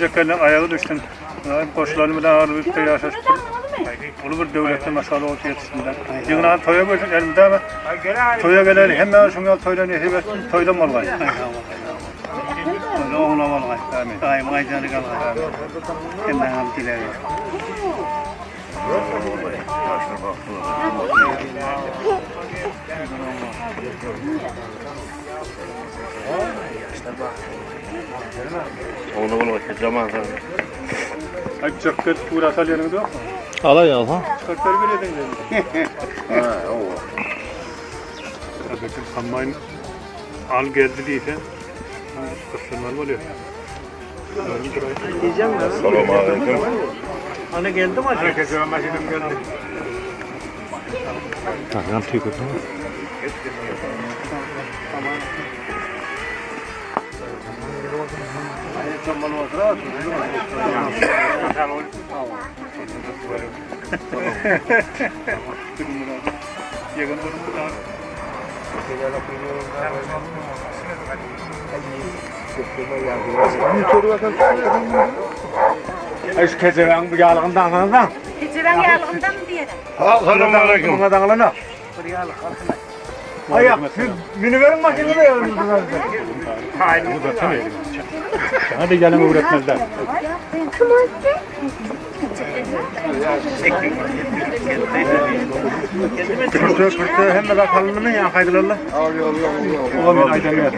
Cekke'nin ayağı düştün. Koşularını bile ağır bir köy yaşaştır. Onu bir devlette masal oldu yetiştiğinden. Yığınan toya görsün elimde ama toya geleli hemen şungal toylanıyor. Hemen toylam olgay. Öyle oğlan olgay. Daim aycanı kalgay. Hemen alıp ileri. Onu bunu zaman sonra. Ay Cekke pura sal yanında yok mu? Alay al ha. Çıkartları böyle edin dedi. Ha, o. Tabii kampanya al geldi değilse kısırmalı oluyor. Diyeceğim ben. Selamun aleyküm. Hani geldi mi acaba? Herkese maşinem geldi. Tamam tüy kötü mü? Eş keçeven bu yalığından anladın. Keçeven yağlığından mı diyelim? Selamun aleyküm. Buna dağılana. Ayak, siz miniverin makinede yanınızda. Hayır, bu da sana elim. Hadi gelin öğretmenler. Kırtı hem de bakalını mı ya kaydılarla? Olamıyor aydamıyor.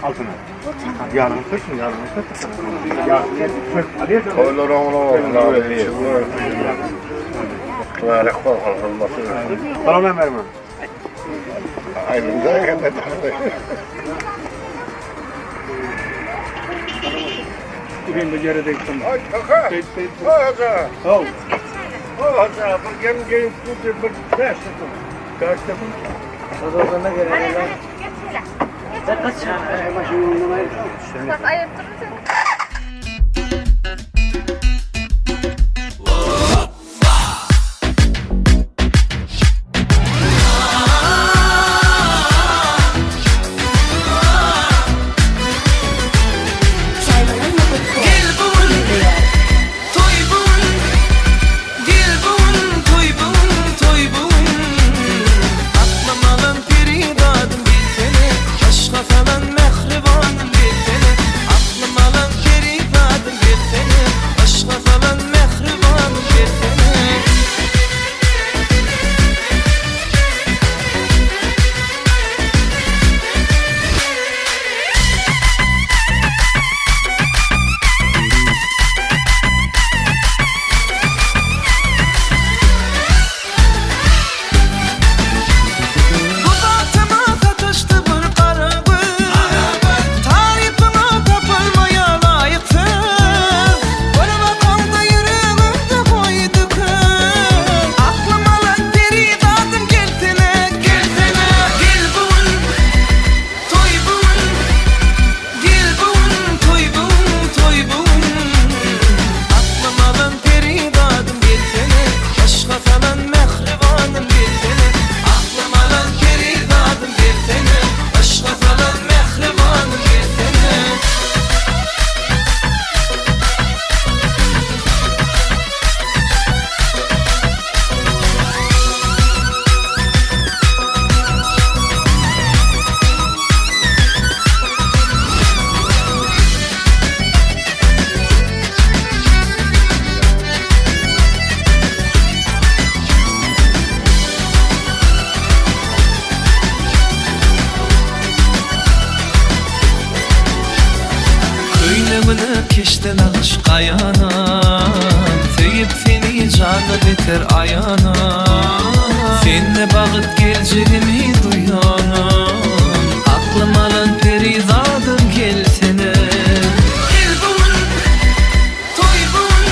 Altına. Yarın kırsın, yarın kırsın. Hadi. Koylar onu abi. Tuvalet korkulması. Tamam ben vermem. Aynen de. Bugün de geride gittim. Ay kaka. Hoca. Oh. Hoca, bu gelin kutu bir beş. Kaç defa? Odasına gelelim. Geç Kaç maşının numarayı? Bak ayıp durursun. Keşten alış kayana Teyip seni canı biter ayana Seninle bağıt geleceğimi duyanam Aklım alan perizadım gelsene Gel bun, toy bun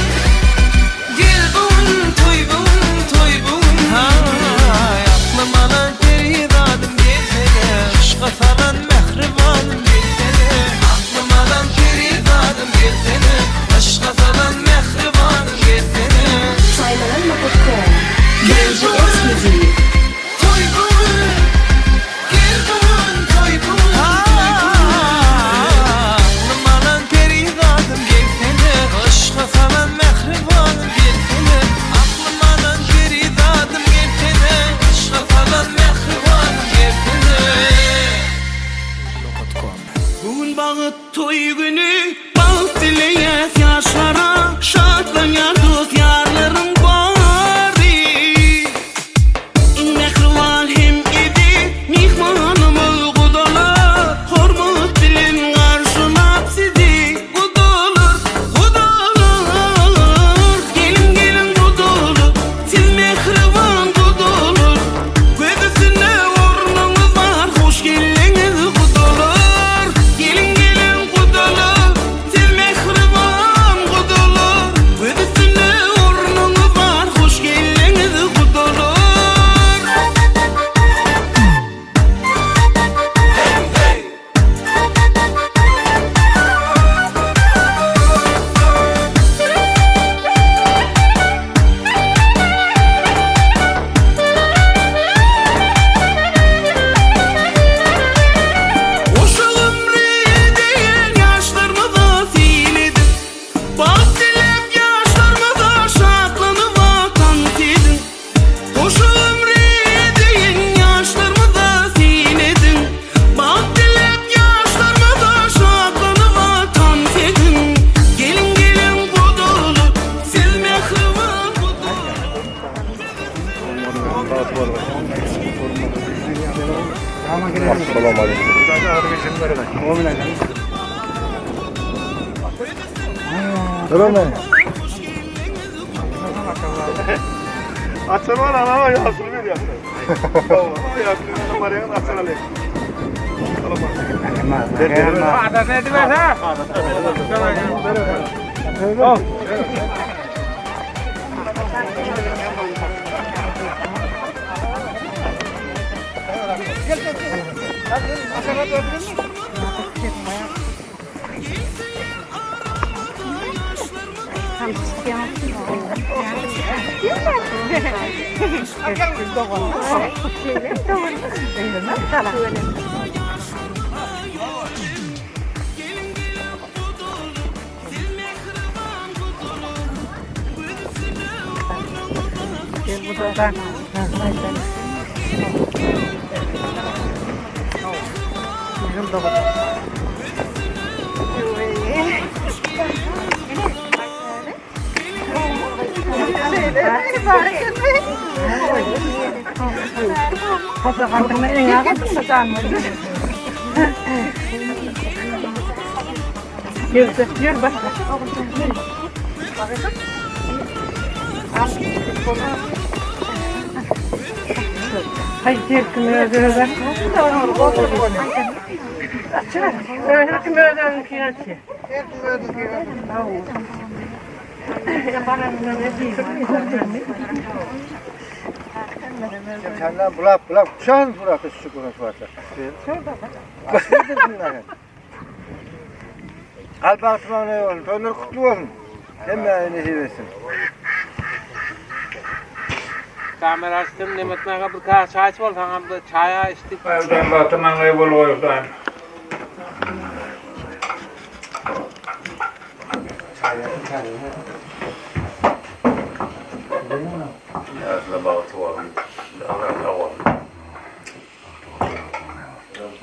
Gel bun, toy bun, toy bun Hay, aklım alan perizadım gelsene Aşka falan mehribanım gelsene Aklım alan perizadım gelsene Aşka falan mehribanım gelsene Saymalarla.com Gel bun, toy bun Tamam mı? Açsana lan ama yasını ver ya. Yasını numarayı açsana lan. Yürü başla. Hayır, kımıyor böyle. Açın. Evet, kımıyor böyle bir şey açıyor. Senden bulap kuşağın bırakır şu konuş varsa. Kasmıdır bunların. Al baktıma ne olsun, toylar kutlu olsun. Hemen ne hilesin. Kamera açtım, Nemet'e bir kahve çay içip ol, sana bir çaya içtik. Evden batman kaybol oyuktan. Yazla bağıtı var. Allah'a var.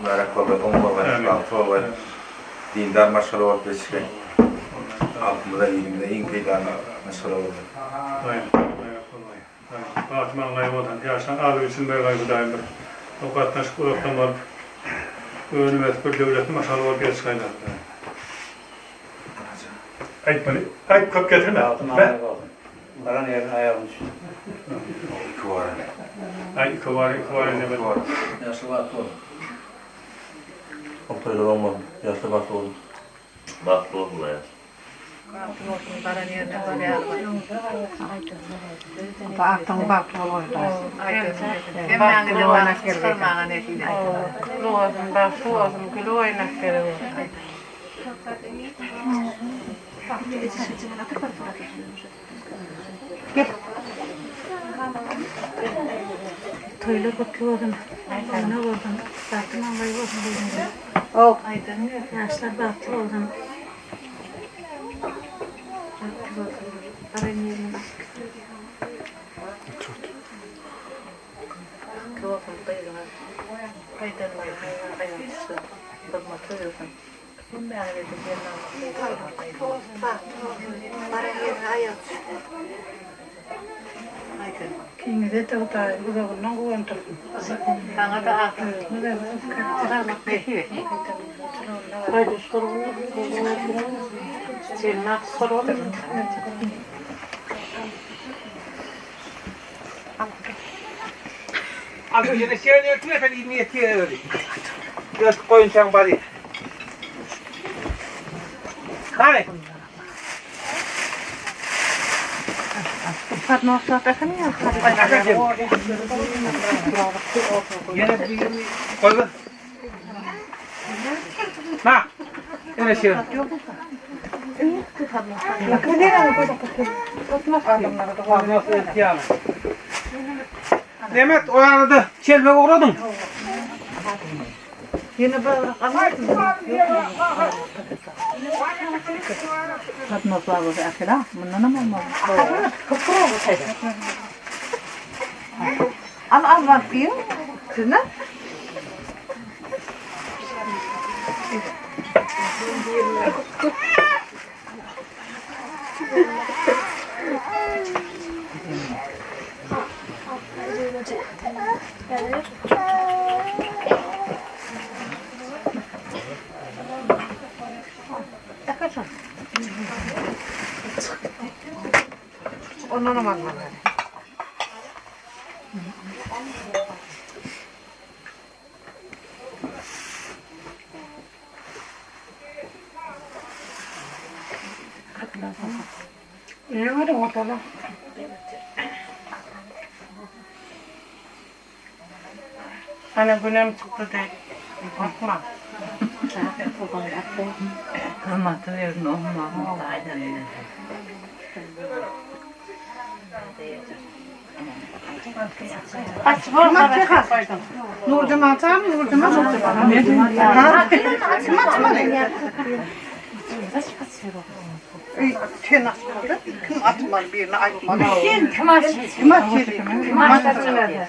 Merak var, bağıtı var. Dindar maşallah var beşikten. Altımda elimde en kıyıdan maşallah var. Batman kayboldan. Yaşan adı için de kaybedayım bir. Avukattan şu kulaktan var. Üniversite bir devletin maşallah var bir çıkaylar. Ayıp bana. Ayıp kap getirme. Ben. Baran yerine ayağını düşün. İki var. Ay kıvarı demek. Yaşlı var doğru. Oktaylar olmadı. Yaşta baklı oldu. Baklı olma ya. Baktım baklı oldu. Ben de oynak geldim. Olsun, baklı olsun, gül oynak geldim. Gel. Toylar bakıyordum. Ne oldum? Baktım anlayı oldum. Oh. Yaşlar baktı oldum. Kimde tutar, bu da bunun kuantum. Sana da akıl. Bu da kırmak değil. Haydi sorun. Senin sorun. Az önce de şey oynuyor ki efendim 22 öyle. Göz koyun sen bari. Hadi. Fatma Usta'da kan ya. Yine bir koy lan. Ha. Yine şey. Demet o yana da çelme uğradın. Yine böyle anlattın mı? Fatma Usta'da akıla. Bundan mı olmalı? Al bakayım. Şuna. Ondan olmaz mı? Ne var ortada? Ana günem çıktı de. Bakma. Kırmatı verin olma. Aç var kadar koydum. Nurcum atar mı? Nurcum atar. Ne diyorsun? Açma ne? Sen atmadın. Kim atmadı birini atmadı. Kim aç? Kim atmadı? Kim atmadı?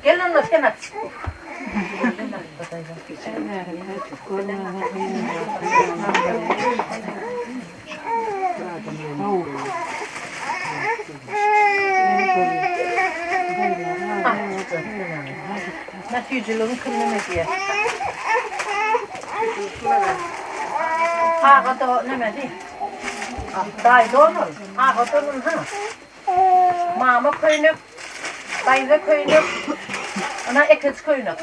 Gel onu sen aç. Nasıl yüzülüğün kılını diye. Ağa da ne dedi? Dayı da onun. Ağa da onun ha. Mama koyunup, dayı da koyunup, ona ekez koyunup.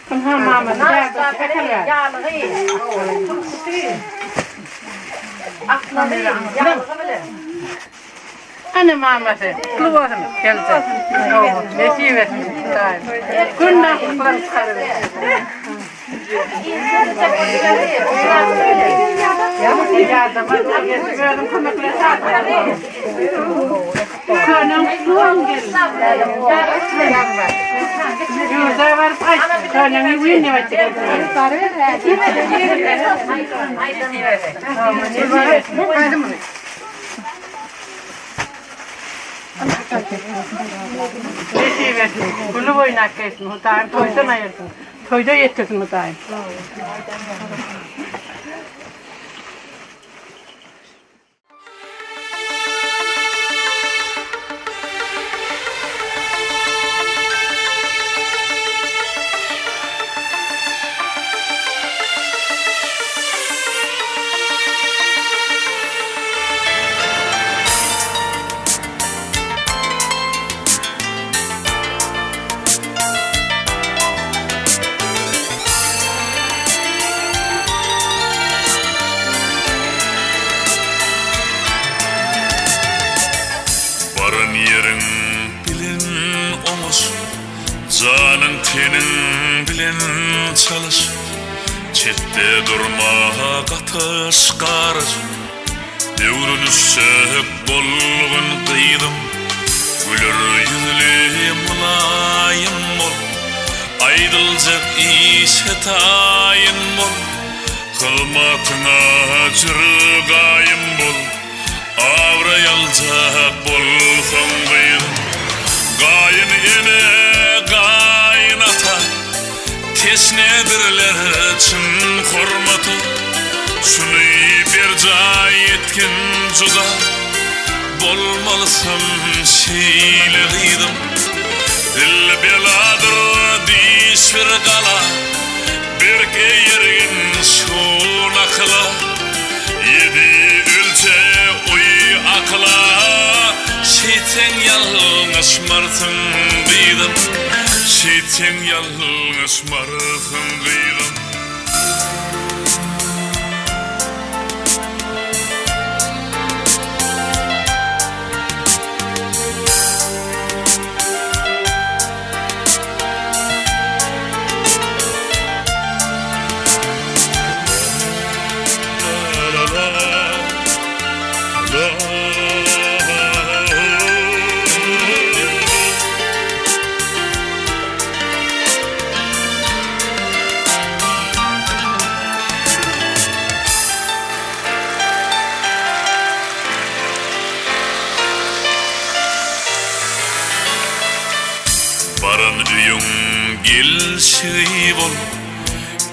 Ha mama Nasıl böyle yağlığı iyi. Aklına değil, yağlığı bile. Anne maması, kılıvasın, geldi. Neşi versin, günden kutlar çıkarır. Yardım, gördüm kömekle sağlar. Könüm suğun geldi. Yüzde var, ay, könüm yüzün ne var? Haydi bunu. Neşi versin, kulu boynak kessin, hutayım, toydan ayırsın. Toyda yetkesin hutayım. Varın yerin bilin omuz, canın tenin bilin çalış. Çette durma katış karış, devrin üssek bolgun kıydım. Gülür yüzlü mulayim bol, aydılacak işe tayin bol. Kılmatına çırgayım bol, avrayalacak bolsun kıydım. Gayın ene gayın ata, tesnedirler çın hormatı. Şunu bir cay etkin juda, bolmalısın şeyle kıydım. Dil beladır diş bir kala, bir yerin şuna kıla. Yedi ülçe uy akla, şeyten yalnız martın kıydım. Şeyten yalnız martın kıydım. Barın üyün gelşi bol,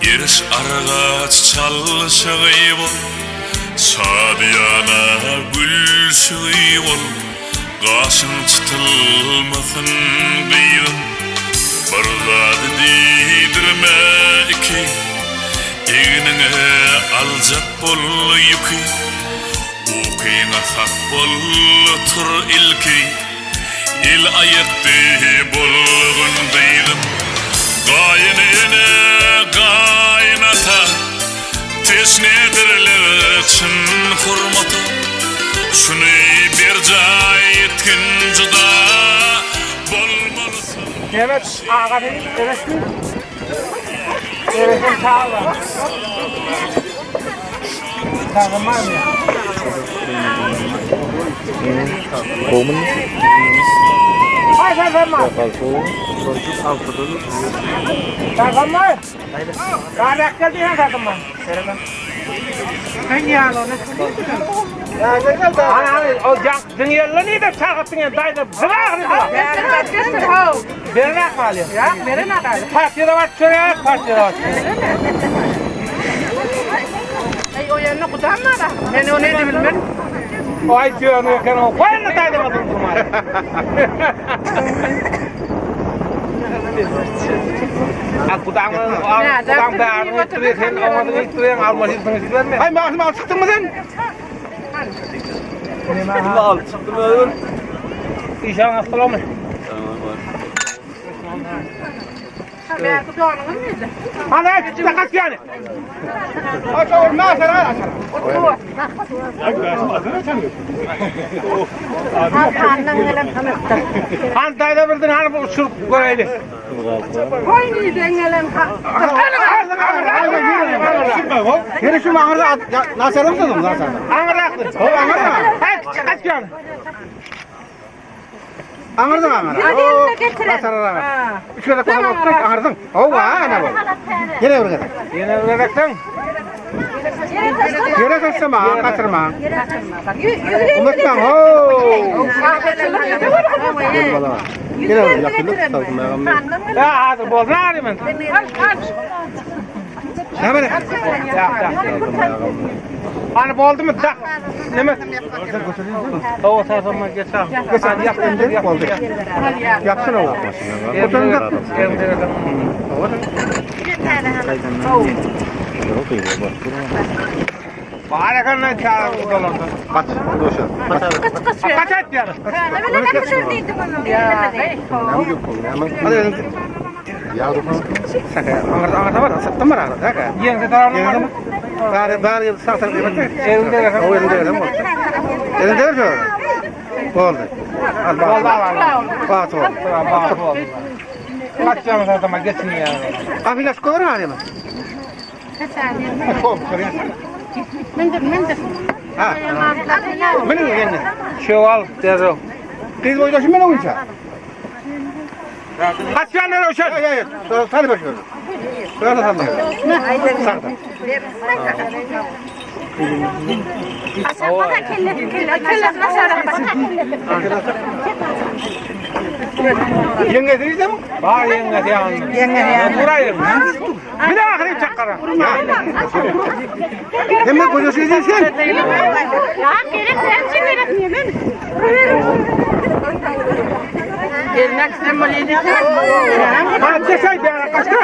eriş argaç çalışı bol. Sadiyana gülşi bol, qaşın çıtılmasın kıydım. Bir zat deydirme iki, Seni alacak bol yükü Okuyna hak bol tur ilki Il ayıktı bolgun değilim Gayinine gaynata Teşnedirler çın hurmatı Şunu bir cay etkin juda Bolmalısın Evet, ağa benim, evet mi? Evet, sağ ol. Sağ var mı? Hayır, sen var. Sen var. Kahve geldi ya takım var. Hangi yağlı onu? Ya güzel de. O dünyalı niye de çarptın ya dayda? Bırak ne var? Berine kalıyor. Ya berine kalıyor. Partiyada var şuraya, partiyada var. Ay o yanına kutanma da. Ben onu ne bilmem. O ay diyor onu yakan o. Koyun da dayda madem kumar. Ak kutağımı da ağrını ittiriyor. Sen olmadığını ittiriyorsun. Almasını istiyor mu? Ay maaşımı al çıktın mı sen? Al çıktım öyle. İşan hastalı mı? Ben kutanım mıydı? Hadi çık kaç yani. Aç oğlum ne sen al aşağı. Han dayda bildin hani bu uçurup koyaydı. Koyni dengelen Yürü şu mağarada nasıl mısın nasıl? Anırdaktır. O anırda. Hadi kaç yani. Anırdın anırda. Hadi yanına getirin. Basarlar. Şöyle koyalım anırdın. Ova ne bu? Yine vuracak. Yine vuracaksın. Yere taşıma, kaçırma. Unutma. Yine vuracak. Ya hadi bozar mı? Ne böyle? Ya. Hani oldu mu? Tak. Ne mi? O tarafıma geçer. Geçer yaptın dedik oldu. Yapsın o. Oturun da. Bana kan ne çağırdı dolandı. Kaç doşa. Kaç et yani. Öyle kaçırdıydım onu. Ya. Hadi. Ya angarda var, sattım var arada ka. Yenge tarafına var mı? Bari saksan kıymetli. Elinde var. O elinde var. Elinde var. Oldu. Allah var. Oldu. Kaç canım zaten geçsin ya. Afilas koyar mı arayma? Kom, sorry. Mindir. Ha. Benim yenge. Şeval dezo. Kız boyda şimdi ne olacak? Kaç tane roşan? Hayır. Sana bakıyorum. Sana da sana. Yenge değil mi? Var yenge diye anladım. Yenge. Burayı. Bir daha kırıp çakara. Hemen kocası izlesin. Ya gerek sen gerek Gelmek sen böyle edin. Bana desey bir ara kaçtı.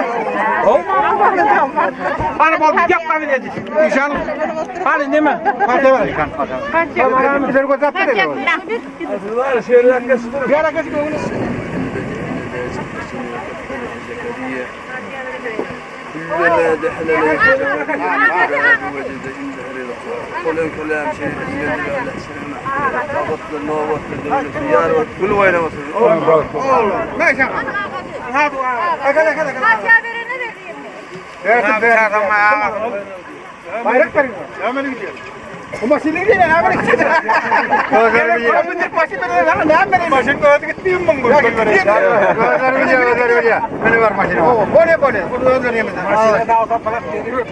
Hani bol bir yapma bile edin. İnşallah. Hani ne mi? Kaçta var ikan. Kaçta. Bir göz attı dedi. Bir ara kaçtı. كل وين وصل ما يشغل هذا هذا bayrak verin. Hemen gidiyor. Bu maşinle gidiyor ne hemen gidiyor. Komündir maşinle gidiyor ne hemen maşinle orada gitmiyor mu bu? Gözler biliyor. Beni var maşinle. O ne böyle? Bu gözler yemeden. Maşinle daha falan geliyor.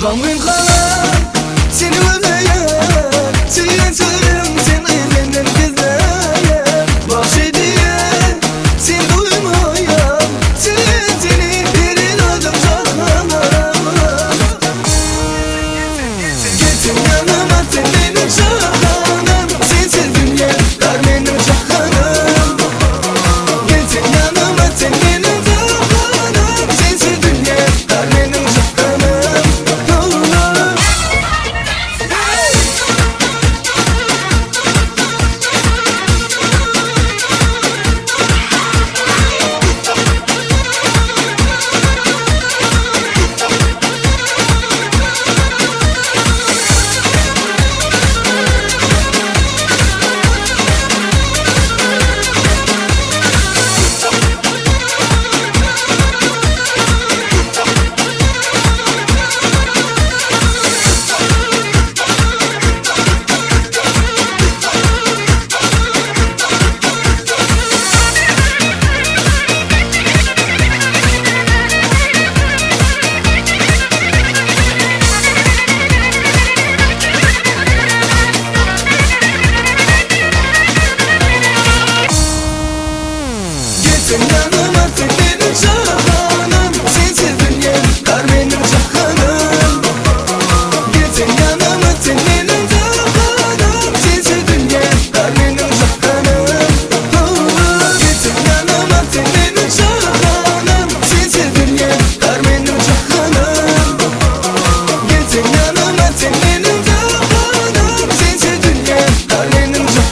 Gönlüm kalan seni özleyen Çiğen çığırım seni benden gizleyen Bahşediyen sen duymayan Çiğen seni derin adım canına Gitsin yanıma sen benim şahanım Sensiz dünya dar benim şahanım Gitsin yanıma sen benim şahanım Sensiz dünya dar benim şahanım Gitsin yanıma sen benim şahanım Sensiz dünya dar benim şahanım Gitsin yanıma sen benim şahanım Sensiz dünya dar benim şahanım Gitsin yanıma sen benim şahanım Sensiz dünya dar benim şahanım Gitsin yanıma sen benim şahanım Sensiz dünya dar benim şahanım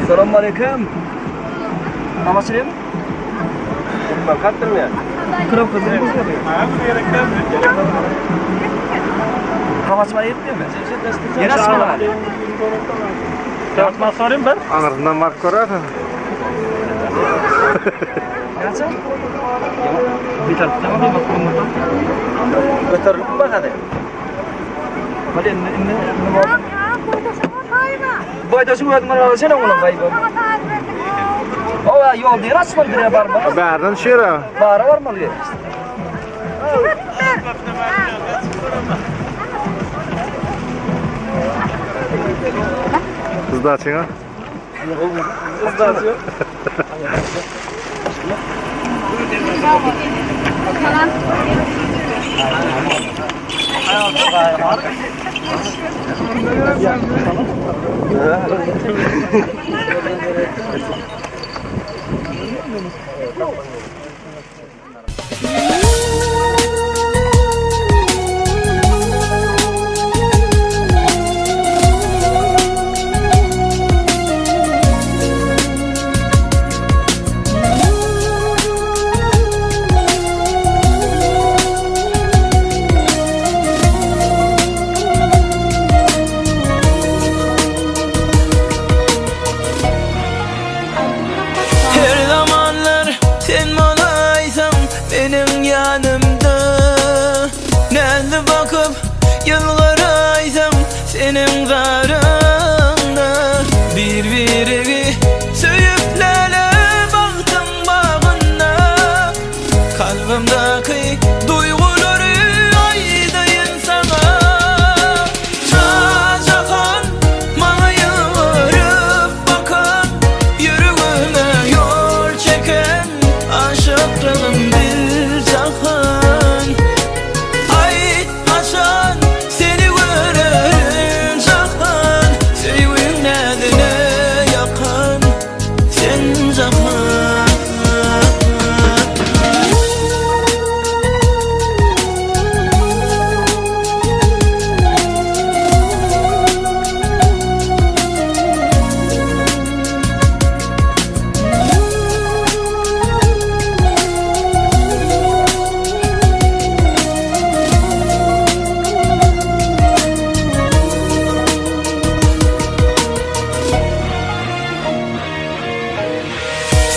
Selamünaleyküm. Namaçlıyım. Ben kattım ya. Kırıp kızım. Namaçma yetmiyor mu? Yer açmalar. Yapma sorayım ben. Ağrından mark korar. Gerçek? Bir taraftan mı bakıyorum buradan? Götürülüp mü bak hadi? Hadi ne var? Boydaşı koyadımlar alışana oğlum kaybı. O yol değil açmadır ya var mı? Bärden şera. Bara var mı oluyor? Kız da açın ha. Kız da açıyor. Her zamanlar sen olaysan benim yanımda Nerede bakıp yılgıraysam senin zarında Birbirimi söyüplere baktım bağına Kalbimdeki duyguları aydayım sana Çacakan bana yürüp bakan Yüreğime yol çeken aşıklığım bir cahan Ay açan seni gören cahan Sevgin nedine yakan sen cahan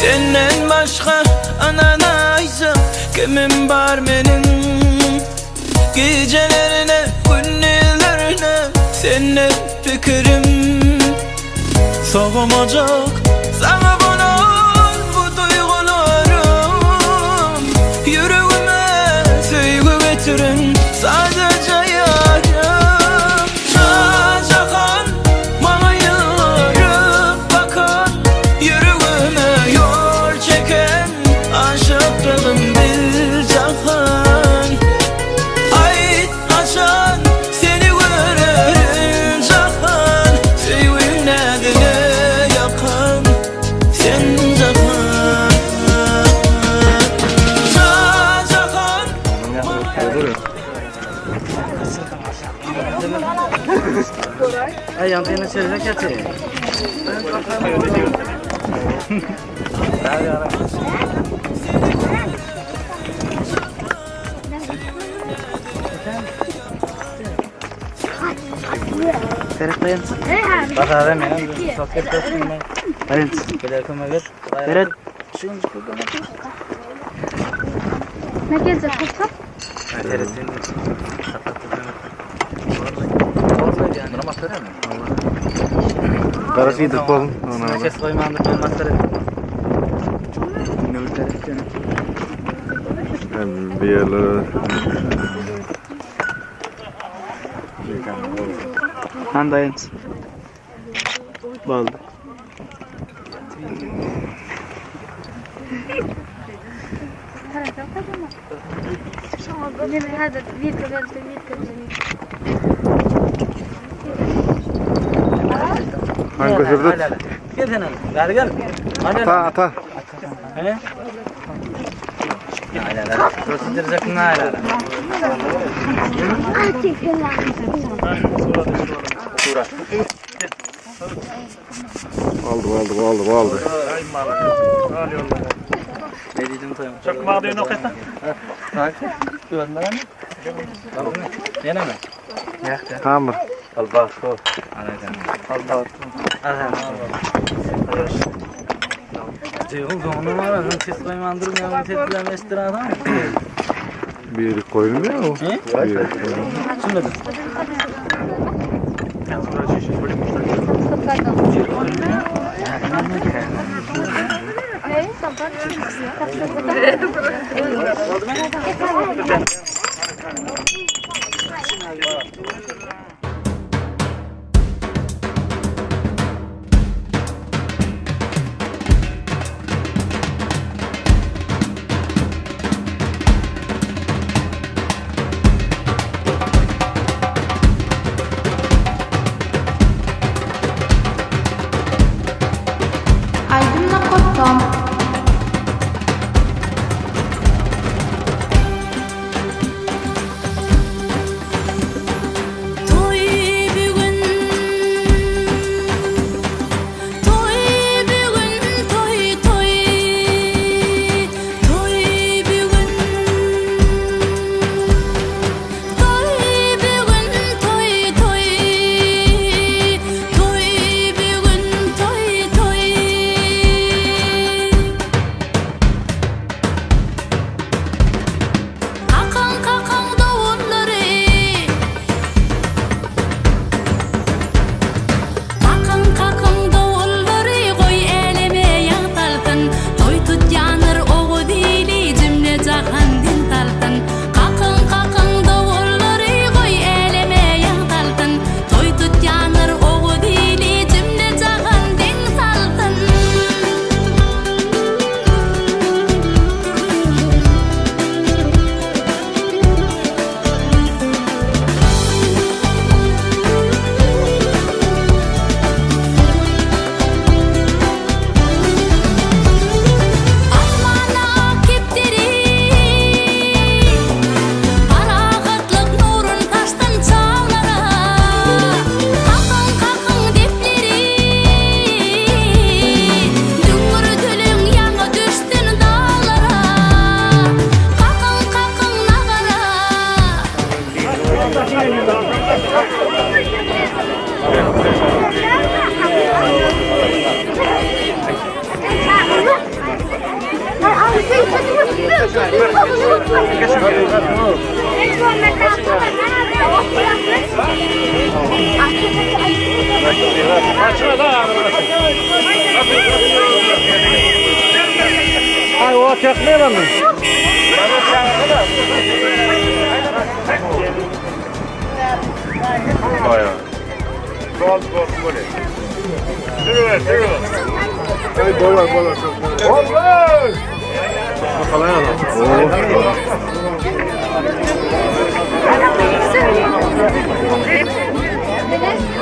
Senden başka ananaysa kimim var benim gecelerine, günlerine seninle fikrim soğumayacak. Sana bulan bu duygularım yüreğime sevgi getirin sadece yarım. Şacakan bana yarıp bakan yüreğime yol çeken aşıklığım bir cahan. Ay açan seni görerim cahan, sevgin nedine yakan sen cahan. Şacakan Ay yantığını çevirecek yatı. Ferit dayan. Bak adam benim sohbet etsin ben. Ferit. Giderken evet. Ferit. Ne gelecek hocam? Ferit'in Karası gidip oğlum. Kes koymandık olmazları. Bir yerlere. Han dayan. Baldı. هذا فيديو Hangi götürdün? Gel hemen. Gel gel. Ata. He? Hala hala. Götürecek mi hala hala? Aldı. Ne dedim toyum? Çok mağdur yok etme. Görmeden mi? Yine mi? Tamam. Al bak o. Anladım. Al bak. Aha. Ceyhun gonu var ama siz koymandırmıyor tepkilen estirada mı? Bir yeri koyun ya o. He? Şimdi Aydınla.com bandın? Bayağı. Gol gol. Sürüver. Hey boylar. Olmaz. Bakalım adam.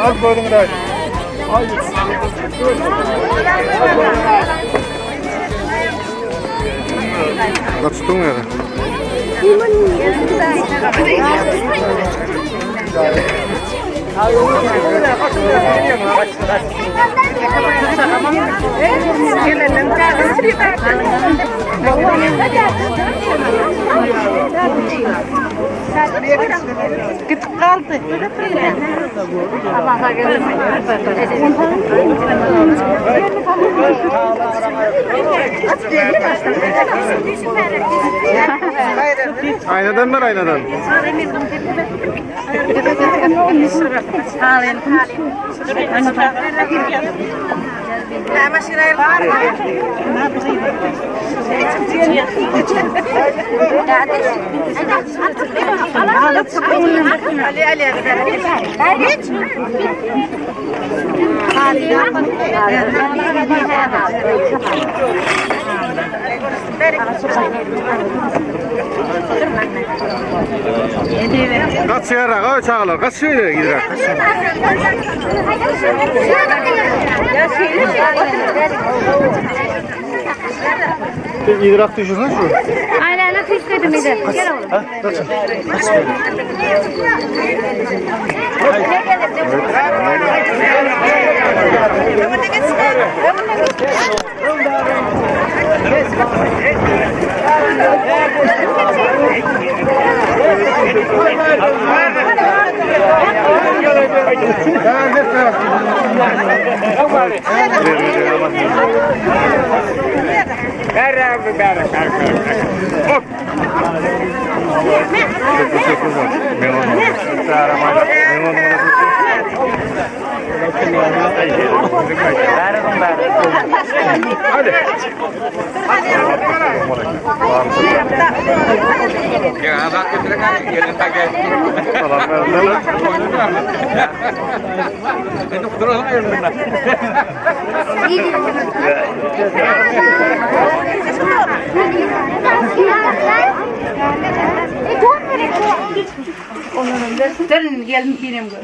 Al koydum da. Kaçtın mı ya? Git kaldı. Sabaha geldim. Aynadan var aynadan. Kaç sigara, kaç çağlar, kaç şöyle gider. İdrak düşürün şu. Aynen öyle istedim bir de. Gel oğlum. Dönün gelin benim gör.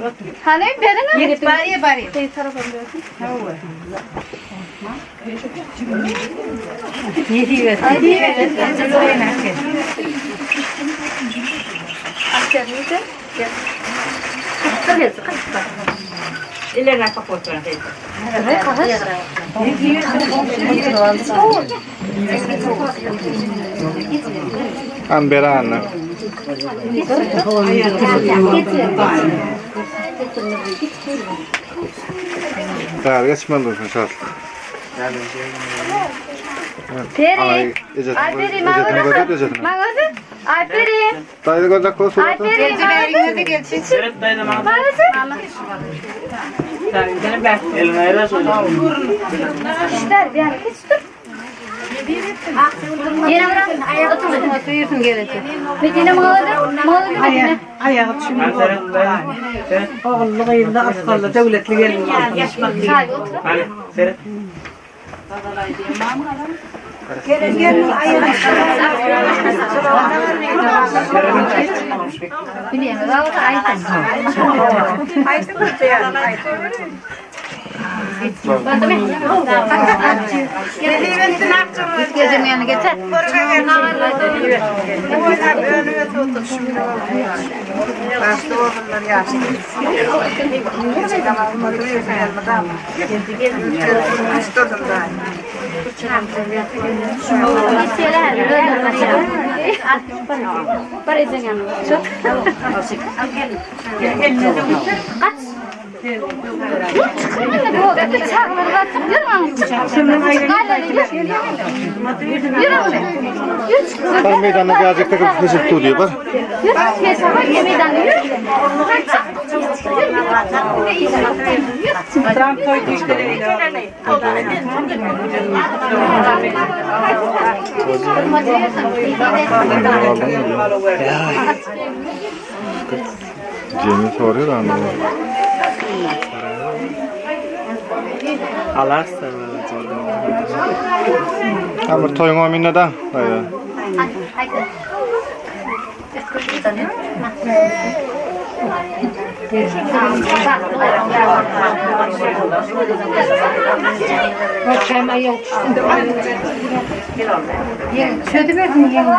Hani benim mi? Bari. Şey tarafa dönüyorsun. Yedi. Akşamıydı. Tabii. İlerine kapatın. Ambera anne. Daha geçmedi şart. Peri. Ay, Peri mağaza. Mağaza. Ay Peri. Dayı gözler kosu. Ay Peri. Mağaza. İşler bir an hiç dur. Yine bırak. Otursun gerekir. Peki yine mağaza. Mağaza. Ayağı şimdi. Oğullu yılda askerli devletli gelin. Haydi otur. Gelin ayağı. Biliyorum. Daha da ayıp. Gözüm yanına getir. Tam meydana gelecekte kızıp tutuyor bak. Cemil soruyor da anlamadım. Alarsa Amir toyun o minne da. Şöyle verdin yenge.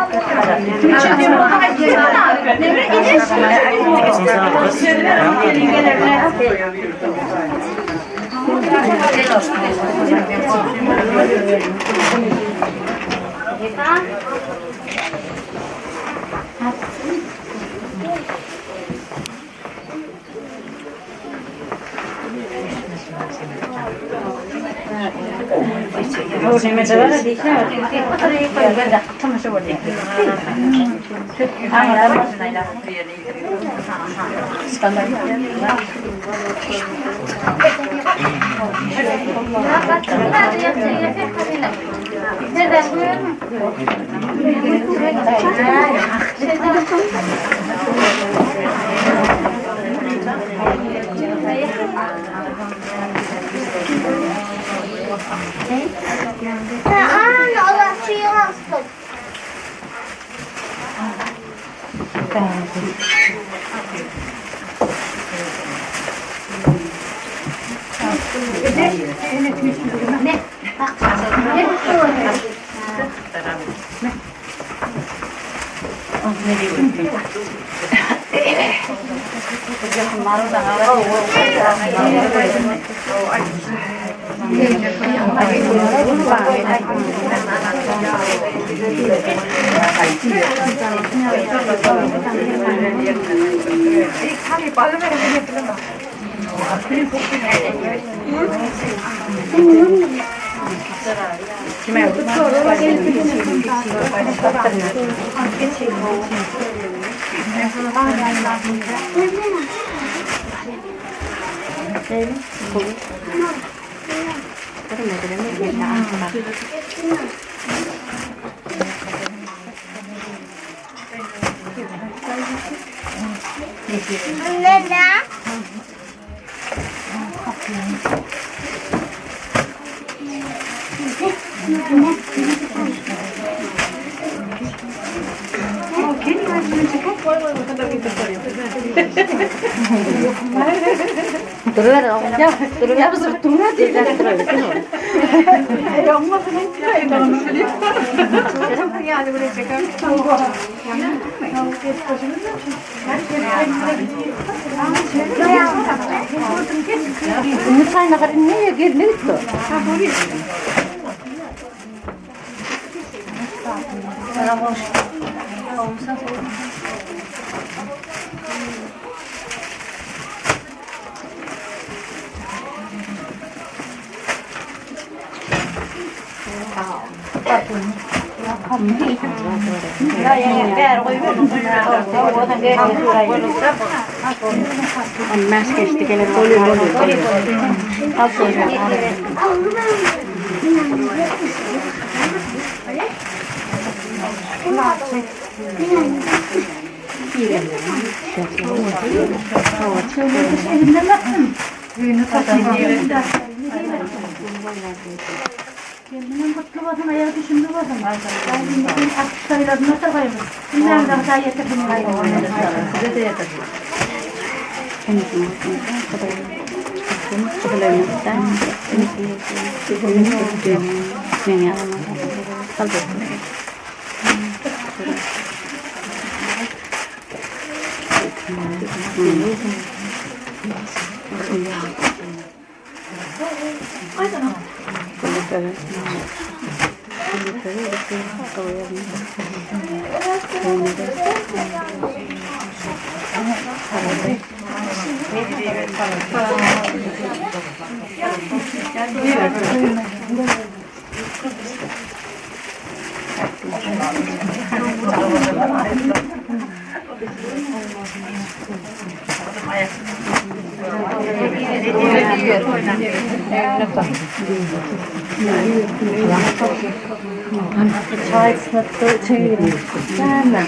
Çay sınıfı çevirin. Hemen.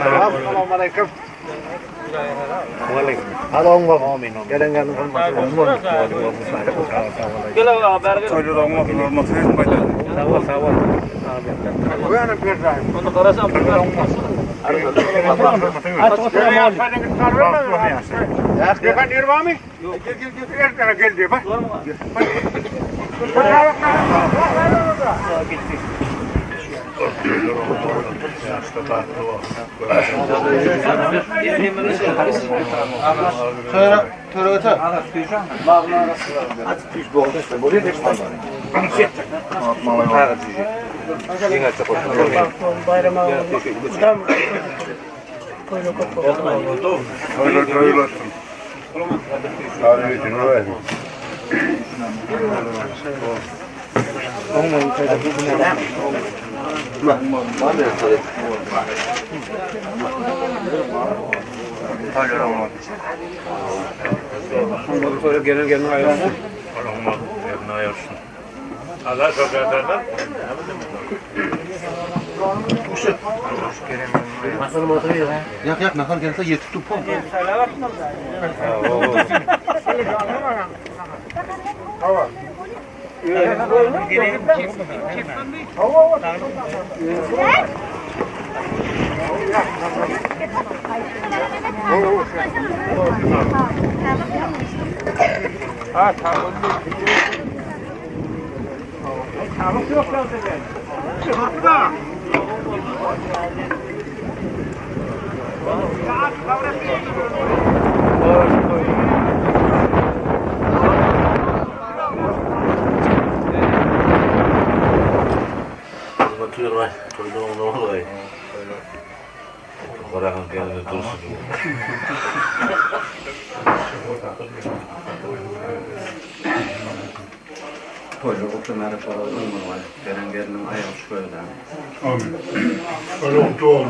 Assalamualaikum. Waalaikum. Halo Mbak. Kadang-kadang Toyda da olmak olması hep bayda. Yak nakar gelse yetip tupon. Toyda oturmaları falan olmalı. Gelenlerin ayağı şöyle. Amin. Öyle oldu oğlum.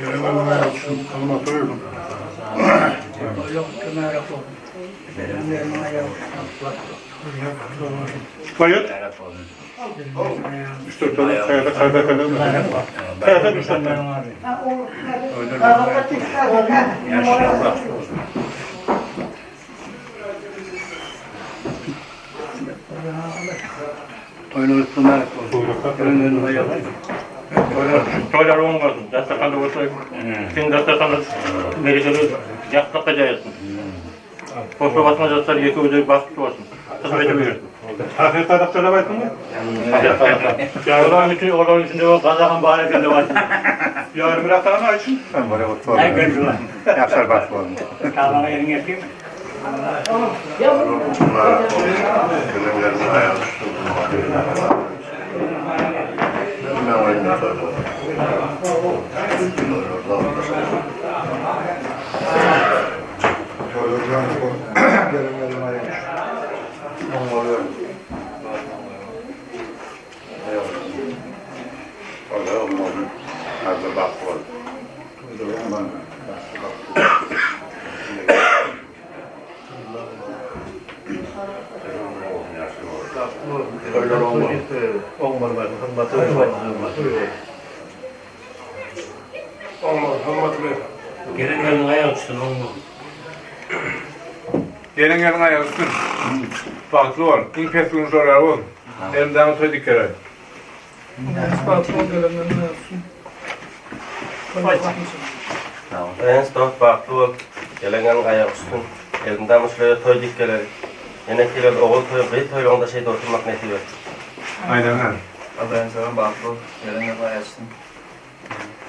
Gelenlerin ayağı şu kalma toyudum. Bayat. İşte tane kayda kadar mı? Kayda bir sen. Yaşlı. Toyunu üstüne gelenlerin ayağı. Toylar olmadı. Destakanlı olsa, sen destakanlı merkezini yaktakta cayarsın. Posta basma jaslar yeki ödeyip basıp olsun. Kısmeti buyursun. Afiyet taraf söylemeydin mi? Oğlan içinde o kazakan baharekende var. Yarın biraz daha mı açın? Ben böyle otur. Ay gönlüme. Yapsar başlayalım. Kalana yerin yapayım. Gelenlerin ayağı. Gelenlerin ayağı uçsun olma. Gelenlerin ayağı üstün. Farklı ol. İnfeksiyon sorar ol. Elimden toy dikkat. En stok farklı ol. Gelenlerin ayağı uçsun. Elimden şöyle toy dikkat. Yine kiler oğul toy, bir toy onda şeyde oturmak netiyor. Aynen öyle. Ben sana farklı ol. Gelenlerin ayağı uçsun.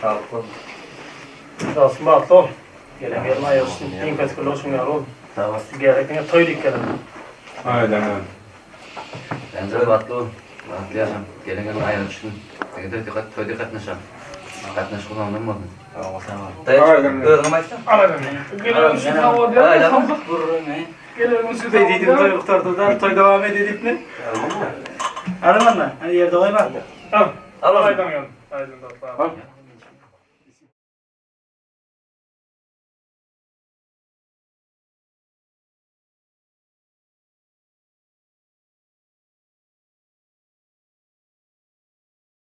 Farklı ol. Aslında atla. Gelenlerin ayağı uçsun. İnfeksiyon olsun ya oğlum. Tamam. Gerektiğine toy dikkat. Aynen öyle. Ben de batlı yaşam. Gelen ayrılışın. Toyda katnaşam. Katnaş kullandım mı? Toy devam edip ne? Aramanla. Hani yerde koyma. Tamam. Al. Aydan yan. Aydan da.